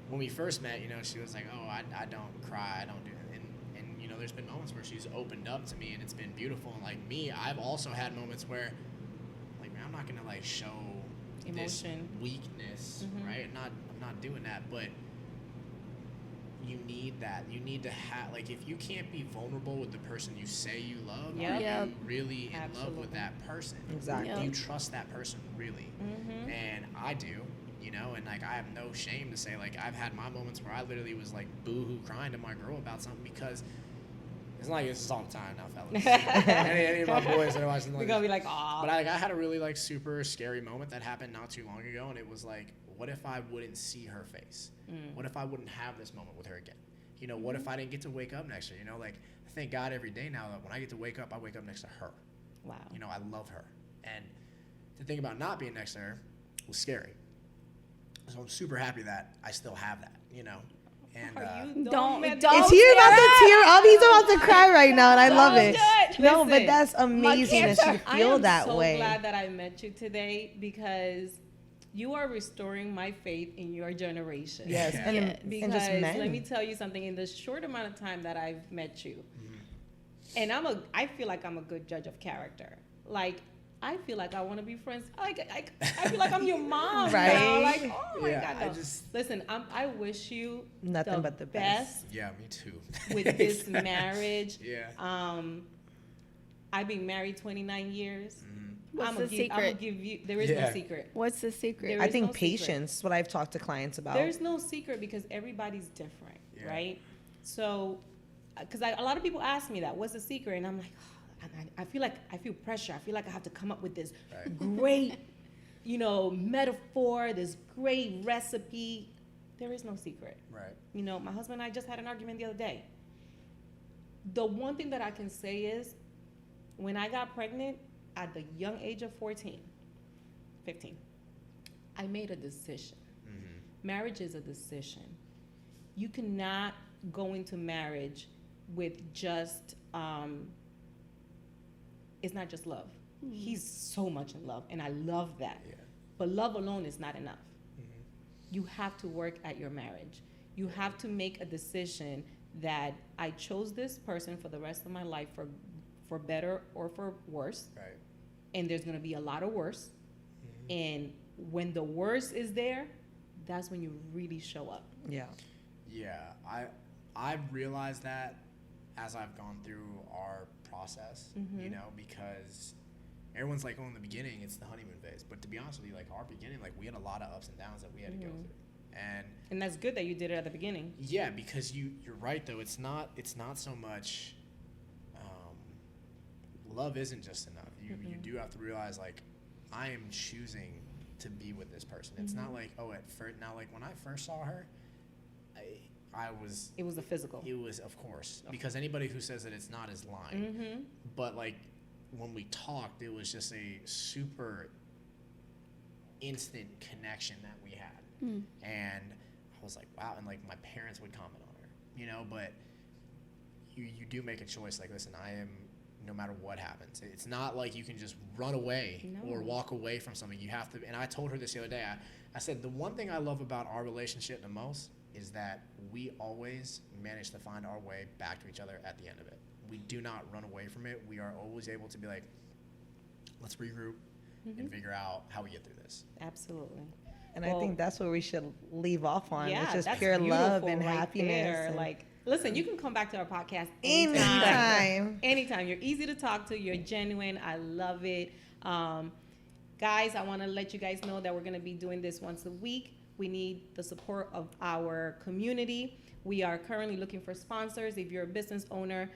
when we first met, you know, she was like, oh, I don't cry, I don't do that. And, you know, there's been moments where she's opened up to me and it's been beautiful. And, like, me, I've also had moments where, like, man, I'm not going to, like, show this Emotion. weakness, right? I'm not doing that. But you need that. You need to have, like, if you can't be vulnerable with the person you say you love, Yep. are Yep. you really in love Absolutely. with that person? Exactly. Yep. Do you trust that person really? And I do, you know, and like I have no shame to say, like, I've had my moments where I literally was like boo-hoo crying to my girl about something, because it's not like this is all the time now, fellas. any of my boys that are watching, We're like, gonna be like, aw. but I had a really like super scary moment that happened not too long ago, and it was like, what if I wouldn't see her face? What if I wouldn't have this moment with her again? You know, what if I didn't get to wake up next to her? You know, like, I thank God every day now that when I get to wake up, I wake up next to her. Wow. You know, I love her. And to think about not being next to her was scary. So I'm super happy that I still have that, you know. And Don't Is he about to tear up? He's about to cry right now, and I love it. No, but Listen, that's amazing that you I feel am that so way. glad that I met you today, because you are restoring my faith in your generation. Yes, Yeah. and Because just men. let me tell you something. In the short amount of time that I've met you, and I feel like I'm a good judge of character. Like, I feel like I want to be friends. I feel like I'm your mom Right. now. Like, oh my Yeah, God. I No. just- Listen, I wish you Nothing but the best. yeah, me too. with this marriage. Yeah. I've been married 29 years. What's I'm the gonna secret? give you. There is Yeah. no secret. What's the secret? There I is think no secret. patience is what I've talked to clients about. There's no secret, because everybody's different, Yeah. right? So, because a lot of people ask me that, what's the secret? And I'm like, oh, I feel like I feel pressure. I feel like I have to come up with this Right. great, metaphor, this great recipe. There is no secret. Right. You know, my husband and I just had an argument the other day. The one thing that I can say is, when I got pregnant at the young age of 15, I made a decision. Marriage is a decision. You cannot go into marriage with just, it's not just love. He's so much in love, and I love that. Yeah. But love alone is not enough. You have to work at your marriage. You have to make a decision that I chose this person for the rest of my life, for better or for worse. Right. And there's gonna be a lot of worse. And when the worst is there, that's when you really show up. Yeah. Yeah, I've realized that as I've gone through our process, you know, because everyone's like, oh, in the beginning, it's the honeymoon phase. But to be honest with you, like, our beginning, like, we had a lot of ups and downs that we had to go through. And that's good that you did it at the beginning. Yeah, because you're right, though. It's not so much, love isn't just enough. You do have to realize, like, I am choosing to be with this person. It's not like, oh, at first, now, like, when I first saw her, I was, It was the physical. it was, of course, because anybody who says that it's not is lying. But, like, when we talked, it was just a super instant connection that we had. And I was like, wow. And, like, my parents would comment on her, you know, but you do make a choice. Like, listen, I am, no matter what happens. It's not like you can just run away or walk away from something. You have to, and I told her this the other day. I said, the one thing I love about our relationship the most is that we always manage to find our way back to each other at the end of it. We do not run away from it. We are always able to be like, let's regroup and figure out how we get through this. Absolutely. And I think that's what we should leave off on. Yeah, it's just that's pure love beautiful and right happiness. there. and Like, listen, you can come back to our podcast anytime. Anytime. You're easy to talk to. You're genuine. I love it. Guys, I want to let you guys know that we're going to be doing this once a week. We need the support of our community. We are currently looking for sponsors. If you're a business owner,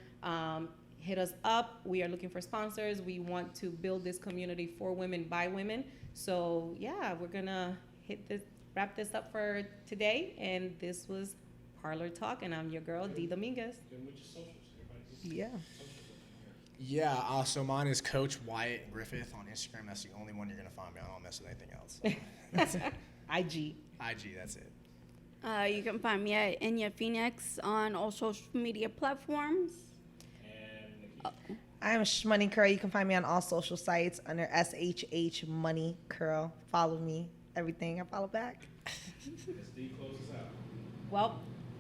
hit us up. We are looking for sponsors. We want to build this community for women by women. So yeah, we're gonna wrap this up for today. And this was Parlor Talk, and I'm your girl, Dee Dominguez. Then with your socials, everybody get Yeah. socials up in here. Yeah, so mine is Coach Wyatt Griffith on Instagram. That's the only one you're going to find me on. I don't mess with anything else. That's it. IG. IG, that's it. You can find me at Enya Phoenix on all social media platforms. And Nakisha. I'm Shhmoney Curl. You can find me on all social sites under SHH Money Curl. Follow me. Everything I follow back. As Dee closes out. Well,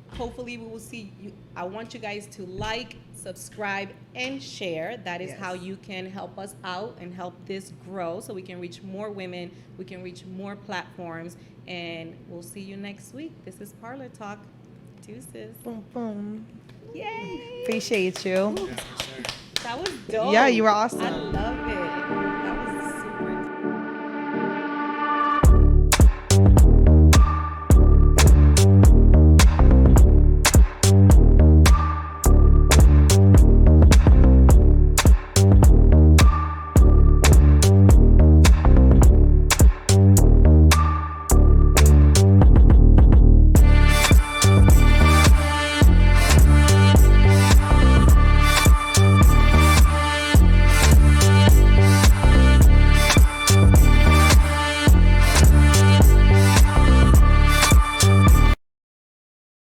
hopefully we will see you. I want you guys to like, subscribe, and share. That is Yes. how you can help us out and help this grow so we can reach more women, we can reach more platforms, and we'll see you next week. This is Parlor Talk. Deuces. Boom, boom. Yay! Appreciate you. Yes, sir. That was dope. Yeah, you were awesome. I love it.